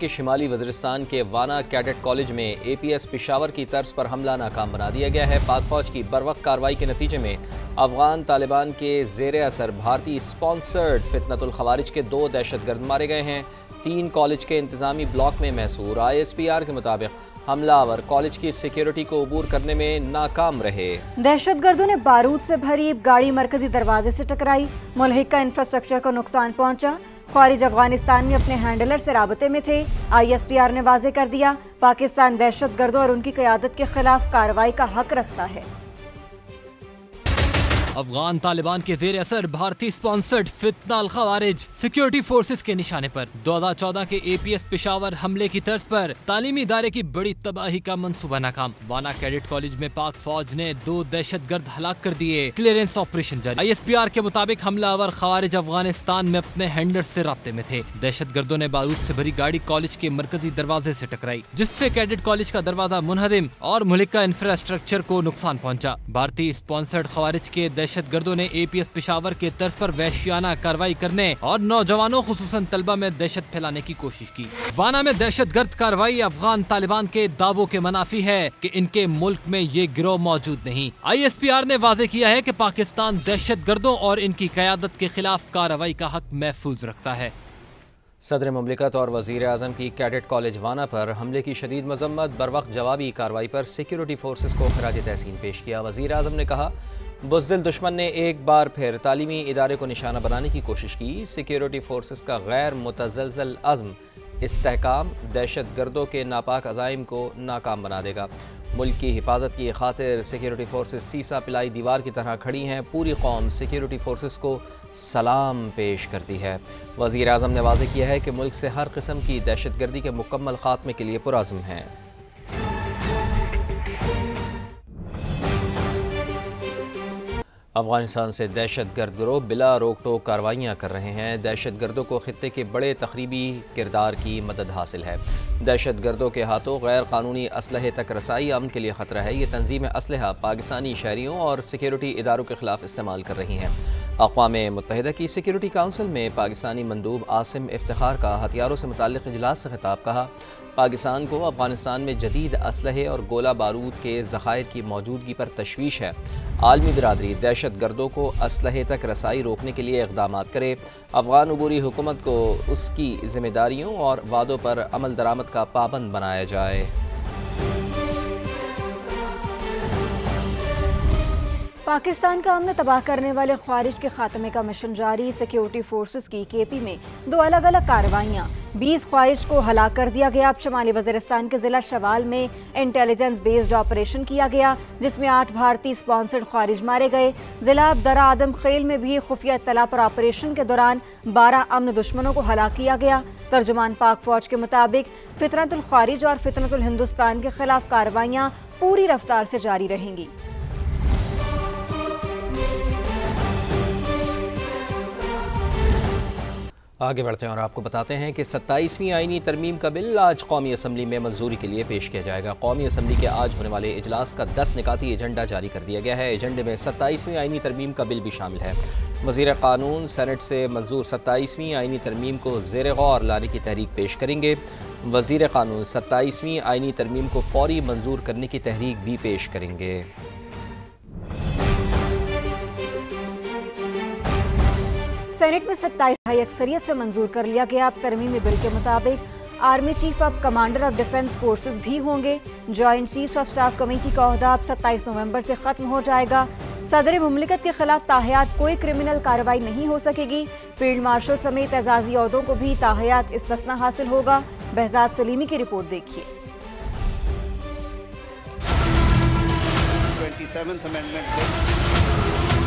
के शिमाली वज़ीरिस्तान के वाना कैडेट कॉलेज में APS पेशावर की तर्ज पर हमला नाकाम बना दिया गया है। पाक फौज की बरवक्त कार्रवाई के नतीजे में अफगान तालिबान के ज़ेर असर भारतीय स्पॉन्सर्ड फितनतुल खवारिज के 2 दहशतगर्द मारे गए हैं। 3 कॉलेज के इंतजामी ब्लॉक में महसूर ISPR के मुताबिक हमलावर कॉलेज की सिक्योरिटी को अबूर करने में नाकाम रहे। दहशतगर्दों ने बारूद से भरी गाड़ी मरकजी दरवाजे से टकराई, मुल्हिका इंफ्रास्ट्रक्चर को नुकसान पहुंचा। ख्वारिज अफगानिस्तान में अपने हैंडलर से राबते में थे। ISPR ने वाजे कर दिया, पाकिस्तान दहशतगर्दों और उनकी क़यादत के खिलाफ कार्रवाई का हक रखता है। अफगान तालिबान के जेर असर भारतीय स्पॉन्सर्ड फितना अल खवारिज सिक्योरिटी फोर्सेस के निशाने पर 2014 के APS पेशावर हमले की तर्ज पर तालीमी इदारे की बड़ी तबाही का मंसूबा नाकाम। वाना कैडेट कॉलेज में पाक फौज ने 2 दहशतगर्द हलाक कर दिए, क्लियरेंस ऑपरेशन जारी। ISPR के मुताबिक हमलावर खवारिज अफगानिस्तान में अपने हैंडलर से राब्ते में थे। दहशतगर्दों ने बारूद से भरी गाड़ी कॉलेज के मरकजी दरवाजे से टकराई, जिससे कैडेट कॉलेज का दरवाजा मुनहदिम और मुल्हिका इंफ्रास्ट्रक्चर को नुकसान पहुंचा। भारतीय स्पॉन्सर्ड खवारिज के दहशतगर्दों ने APS पेशावर के तर्ज पर वहशियाना कार्रवाई करने और नौजवानों खुसूसन तलबा में दहशत फैलाने की कोशिश की। वाना में दहशतगर्द कार्रवाई अफगान तालिबान के दावों के मुनाफी है कि इनके मुल्क में ये गिरोह मौजूद नहीं। ISPR ने वाजे किया है कि पाकिस्तान दहशतगर्दों और इनकी क़यादत के खिलाफ कार्रवाई का हक महफूज रखता है। सदर मुमलिकत और वज़ीर आज़म की कैडेट कॉलेज वाना पर हमले की शदीद मजम्मत, बरवक्त जवाबी कार्रवाई पर सिक्योरिटी फोर्सेस को खराज तहसीन पेश किया। वज़ीर आज़म ने कहा, बुज़दिल दुश्मन ने एक बार फिर तालीमी इदारे को निशाना बनाने की कोशिश की। सिक्योरिटी फोर्सेस का गैर मुतज़लज़ल अज़्म इस्तेहकाम दहशतगर्दों के नापाक अज़ाइम को नाकाम बना देगा। मुल्क की हिफाजत की खातिर सिक्योरिटी फोर्सेस सीसा पिलाई दीवार की तरह खड़ी हैं। पूरी कौम सिक्योरिटी फोर्सेस को सलाम पेश करती है। वज़ीर आज़म ने वाज़ेह किया है कि मुल्क से हर किस्म की दहशतगर्दी के मुकम्मल खात्मे के लिए पुरअज़्म हैं। अफगानिस्तान से दहशतगर्द गिरोह बिला रोक टोक कार्रवाइयाँ कर रहे हैं। दहशतगर्दों को खित्ते के बड़े तखरीबी किरदार की मदद हासिल है। दहशतगर्दों के हाथों गैर कानूनी असलहे तक रसाई अमन के लिए ख़तरा है। ये तंजीमें असलहा पाकिस्तानी शहरियों और सिक्योरिटी इदारों के खिलाफ इस्तेमाल कर रही हैं। अक़वाम मुत्तहिदा की सिक्योरिटी काउंसिल में पाकिस्तानी मंदूब आसिम इफ्तिखार का हथियारों से मुताल्लिक़ इजलास से खिताब। कहा, पाकिस्तान को अफगानिस्तान में जदीद असलहे और गोला बारूद के ज़खायर की मौजूदगी पर तशवीश है। आलमी बिरादरी दहशतगर्दों को असलहे तक रसाई रोकने के लिए इक़दामात करे। अफगान अबूरी हुकूमत को उसकी ज़िम्मेदारियों और वादों पर अमल दरामद का पाबंद बनाया जाए। पाकिस्तान का अमन तबाह करने वाले ख्वारिज के खात्मे का मिशन जारी। सिक्योरिटी फोर्सेस की KP में 2 अलग अलग कार्रवाइयाँ। 20 ख्वारिज को हलाक कर दिया गया। शिमाली वज़ीरिस्तान के ज़िला शवाल में इंटेलिजेंस बेस्ड ऑपरेशन किया गया, जिसमें 8 भारतीय स्पॉन्सर्ड ख्वारिज मारे गए। ज़िला अब्दरा आदम खेल में भी खुफिया इत्तला पर ऑपरेशन के दौरान 12 अमन दुश्मनों को हलाक किया गया। तर्जुमान पाक फौज के मुताबिक फितनतुल ख्वारिज और फितनतुल हिंदुस्तान के खिलाफ कार्रवाइयाँ पूरी रफ्तार से जारी रहेंगी। आगे बढ़ते हैं और आपको बताते हैं कि 27वीं आईनी तरमीम का बिल आज कौमी असम्बली में मंजूरी के लिए पेश किया जाएगा। कौमी असम्बली के आज होने वाले इजलास का 10 निकाती एजेंडा जारी कर दिया गया है। एजेंडे में 27वीं आईनी तरमीम का बिल भी शामिल है। वज़ीर कानून सेनेट से मंजूर 27वीं आईनी तरमीम को ज़ेर गौर लाने की तहरीक पेश करेंगे। वज़ीर कानून 27वीं आईनी तरमीम को फौरी मंजूर करने की तहरीक भी पेश करेंगे। सेनेट में 27 अक्सरियत से मंजूर कर लिया गया। अब तरमीमी बिल के मुताबिक आर्मी चीफ अब कमांडर ऑफ डिफेंस फोर्सेस भी होंगे। Joint chiefs of staff committee का ओहदा अब 27 नवंबर से खत्म हो जाएगा। सदर मुमलिकत के खिलाफ ताहयात कोई क्रिमिनल कार्रवाई नहीं हो सकेगी। फील्ड मार्शल समेत एजाजी ओहदों को भी ताहयात इस्तिस्ना हासिल होगा। बहजाद सलीमी की रिपोर्ट देखिए। 27th अमेंडमेंट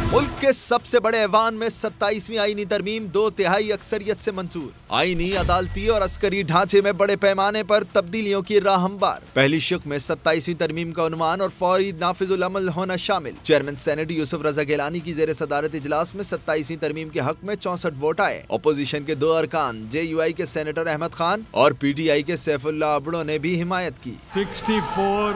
मुल्क के सबसे बड़े ऐवान में 27वीं आईनी तरमीम 2/3 अक्सरियत से मंजूर। आईनी, अदालती और अस्करी ढांचे में बड़े पैमाने पर तब्दीलियों की राह हमवार। पहली शिक में 27वीं तरमीम का उन्वान और फौरी नाफिजुल अमल होना शामिल। चेयरमैन सेनेट यूसुफ रजा गिलानी की जेर सदारत इजलास में 27वीं तरमीम के हक में 64 वोट आए। अपोजिशन के 2 अरकान JUI के सेनेटर अहमद खान और PTI के सैफुल्लाह अबड़ो ने भी हिमायत की। 64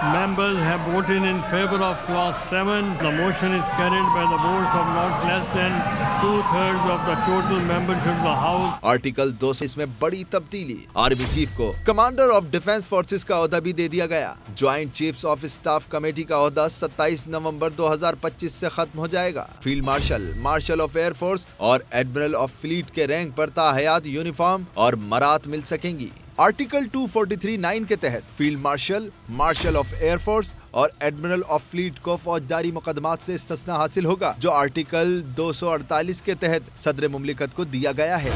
Members have voted in favor of Clause 7. The motion is carried by the votes of not less than 2/3 of the total membership of the House. Article 2 से इसमें बड़ी तब्दीली। आर्मी चीफ को कमांडर ऑफ डिफेंस फोर्सेस का ओहदा भी दे दिया गया। Joint chiefs of staff committee का ओहदा 27 नवंबर 2025 से खत्म हो जाएगा। Field marshal, marshal of air force और एडमिरल ऑफ फ्लीट के रैंक पर ताहयात यूनिफॉर्म और मरात मिल सकेंगी। आर्टिकल 243(9) के तहत field marshal, marshal of air force और एडमिरल ऑफ फ्लीट को फौजदारी मुकदमात से इस्तिस्ना हासिल होगा, जो आर्टिकल 248 के तहत सदर मुमलिकत को दिया गया है।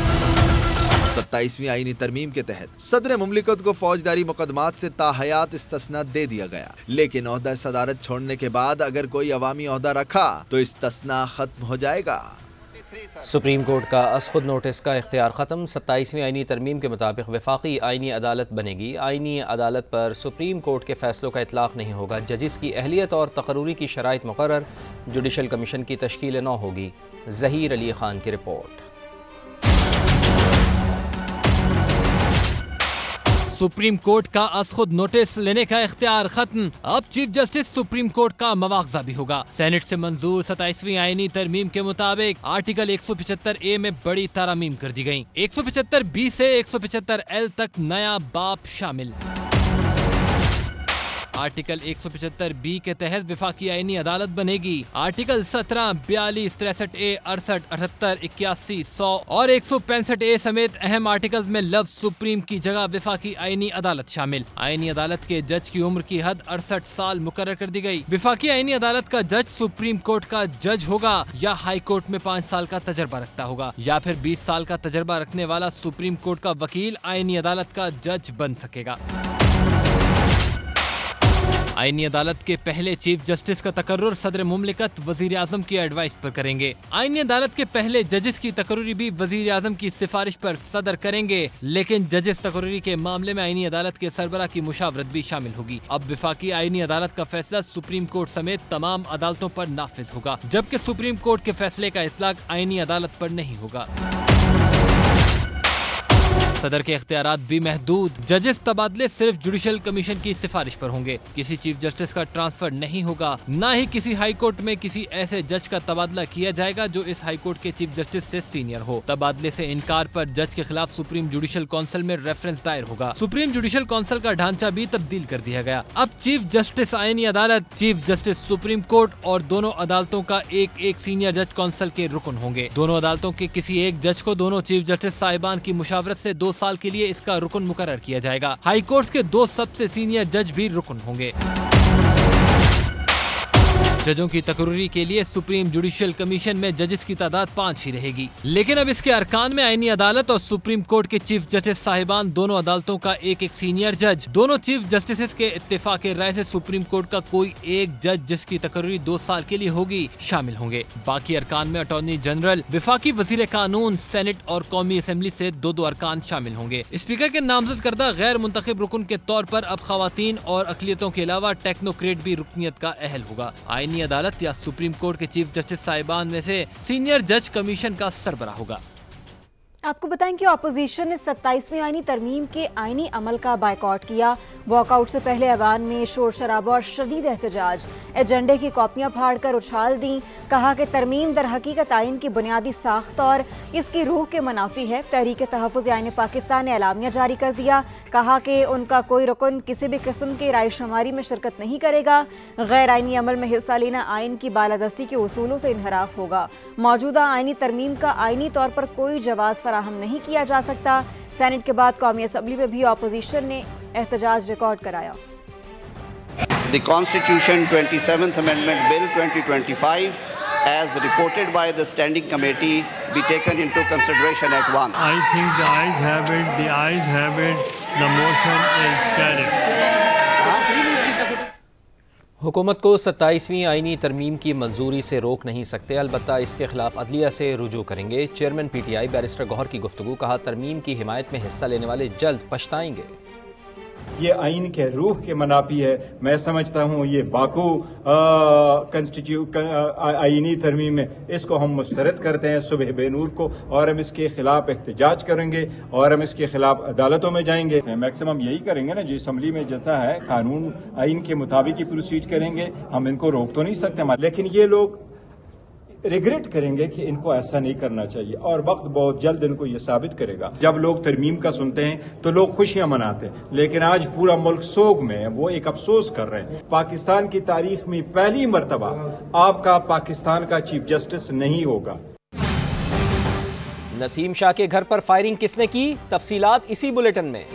27वीं आईनी तरमीम के तहत सदर मुमलिकत को फौजदारी मुकदमात से ताहयात इस्तिस्ना दे दिया गया, लेकिन ओहदा सदारत छोड़ने के बाद अगर कोई अवामी ओहदा रखा तो इस्तिस्ना खत्म हो जाएगा। सुप्रीम कोर्ट का असखुद नोटिस का इख्तियार ख़त्म। 27वीं आईनी तरमीम के मुताबिक वफाकी आईनी अदालत बनेगी। आईनी अदालत पर सुप्रीम कोर्ट के फैसलों का इतलाक़ नहीं होगा। जजिस की अहलियत और तकर्रुरी की शराइत मुकर्रर। जुडिशल कमीशन की तश्कील न होगी। ज़हीर अली खान की रिपोर्ट। सुप्रीम कोर्ट का असखुद नोटिस लेने का इख्तियार खत्म। अब चीफ जस्टिस सुप्रीम कोर्ट का मवाख्जा भी होगा। सेनेट से मंजूर 27वीं आईनी तरमीम के मुताबिक आर्टिकल 175A में बड़ी तरमीम कर दी गयी। 175B से 175L तक नया बाब शामिल। आर्टिकल 175B के तहत विफाकी आईनी अदालत बनेगी। आर्टिकल 17, 42, 63A, 68, 78, 81, 100 और 165A समेत अहम आर्टिकल्स में लफ्ज सुप्रीम की जगह विफाकी आईनी अदालत शामिल। आईनी अदालत के जज की उम्र की हद 68 साल मुकर्रर कर दी गई। विफाकी आईनी अदालत का जज सुप्रीम कोर्ट का जज होगा या हाई कोर्ट में 5 साल का तजर्बा रखता होगा, या फिर 20 साल का तजर्बा रखने वाला सुप्रीम कोर्ट का वकील आईनी अदालत का जज बन सकेगा। आईनी अदालत के पहले चीफ जस्टिस का तकर्रुर सदर मुमलिकत वजीर आजम की एडवाइस पर करेंगे। आईनी अदालत के पहले जजेस की तकर्रुरी भी वजीर आजम की सिफारिश पर सदर करेंगे, लेकिन जजेस तकर्रुरी के मामले में आईनी अदालत के सरबरा की मुशावरत भी शामिल होगी। अब विफाकी आईनी अदालत का फैसला सुप्रीम कोर्ट समेत तमाम अदालतों पर नाफिज होगा, जबकि सुप्रीम कोर्ट के फैसले का इतलाक आईनी अदालत पर नहीं होगा। सदर के इख्तियारात भी महदूद। जजेस तबादले सिर्फ जुडिशल कमीशन की सिफारिश पर होंगे। किसी चीफ जस्टिस का ट्रांसफर नहीं होगा, न ही किसी हाई कोर्ट में किसी ऐसे जज का तबादला किया जाएगा जो इस हाई कोर्ट के चीफ जस्टिस से सीनियर हो। तबादले से इनकार पर जज के खिलाफ सुप्रीम जुडिशल काउंसिल में रेफरेंस दायर होगा। सुप्रीम जुडिशल काउंसिल का ढांचा भी तब्दील कर दिया गया। अब चीफ जस्टिस आईनी अदालत, चीफ जस्टिस सुप्रीम कोर्ट और दोनों अदालतों का एक एक सीनियर जज काउंसिल के रुकन होंगे। दोनों अदालतों के किसी एक जज को दोनों चीफ जस्टिस साहिबान की मुशावरत से 2 साल के लिए इसका रुकन मुकर्रर किया जाएगा। हाई कोर्ट के 2 सबसे सीनियर जज भी रुकन होंगे। जजों की तकर्रुरी के लिए सुप्रीम जुडिशल कमीशन में जजेस की तादाद 5 ही रहेगी, लेकिन अब इसके अरकान में आईनी अदालत और सुप्रीम कोर्ट के चीफ जस्टिस साहिबान दोनों अदालतों का एक एक सीनियर जज, दोनों चीफ जस्टिस के इत्तेफाक राय से सुप्रीम कोर्ट का कोई एक जज जिसकी तकर्रुरी 2 साल के लिए होगी शामिल होंगे। बाकी अरकान में अटॉर्नी जनरल, विफाकी वजीर कानून, सेनेट और कौमी असम्बली से 2 अरकान शामिल होंगे। स्पीकर के नामजद करदा गैर मुंतखब रुकन के तौर पर अब खवातीन और अकलियतों के अलावा टेक्नोक्रेट भी रुकनियत का अहल होगा। आईनी अदालत या सुप्रीम कोर्ट के चीफ जस्टिस साहिबान में से सीनियर जज कमीशन का सरबरा होगा। आपको बताएं कि अपोजिशन ने 27वीं आईनी तरमीम के आईनी अमल का बायकॉट किया। वॉकआउट से पहले ऐवान में शोर शराबा और शदीद एहतजाज। एजेंडे की कॉपियां फाड़कर उछाल दी। कहा कि तरमीम दर हकीकत आइन की बुनियादी साख्त और इसकी रूह के मुनाफी है। तहरीक तहफ़्फ़ुज़ आइन पाकिस्तान ने एलामिया जारी कर दिया। कहा कि उनका कोई रुकन किसी भी किस्म की राय शुमारी में शिरकत नहीं करेगा। गैर आइनी अमल में हिस्सा लेना आइन की बालादस्ती के उसूलों से इनहराफ होगा। मौजूदा आइनी तरमीम का आइनी तौर पर कोई जवाज़ फराहम नहीं किया जा सकता। सेनेट के बाद कौमी असम्बली में भी अपोजिशन ने एहतजाज रिकॉर्ड कराया। The Constitution 27th Amendment Bill 2025 as reported by the Standing Committee be taken into consideration at once. I think the ayes have it, the ayes have it, the motion is carried. हुकूमत को 27वीं आईनी तरमीम की मंजूरी से रोक नहीं सकते, अलबत्ता इसके खिलाफ अदलिया से रुजू करेंगे। चेयरमैन PTI बैरिस्टर गौहर की गुफ्तगू। कहा तरमीम की हिमायत में हिस्सा लेने वाले जल्द पछताएंगे। ये आइन के रूह के मुनाफी है। मैं समझता हूँ ये बाकू आइनी तरमीम में इसको हम मुस्तरद करते हैं सुबह बेनूर को, और हम इसके खिलाफ एहतजाज करेंगे और हम इसके खिलाफ अदालतों में जाएंगे। मैक्सिमम यही करेंगे ना, जो असम्बली में जैसा है कानून आइन के मुताबिक ही प्रोसीड करेंगे। हम इनको रोक तो नहीं सकते, लेकिन ये लोग रिग्रेट करेंगे कि इनको ऐसा नहीं करना चाहिए, और वक्त बहुत जल्द इनको ये साबित करेगा। जब लोग तरमीम का सुनते हैं तो लोग खुशियां मनाते हैं, लेकिन आज पूरा मुल्क सोग में है, वो एक अफसोस कर रहे हैं। पाकिस्तान की तारीख में पहली मर्तबा आपका पाकिस्तान का चीफ जस्टिस नहीं होगा। नसीम शाह के घर पर फायरिंग किसने की, तफसीलात इसी बुलेटिन में।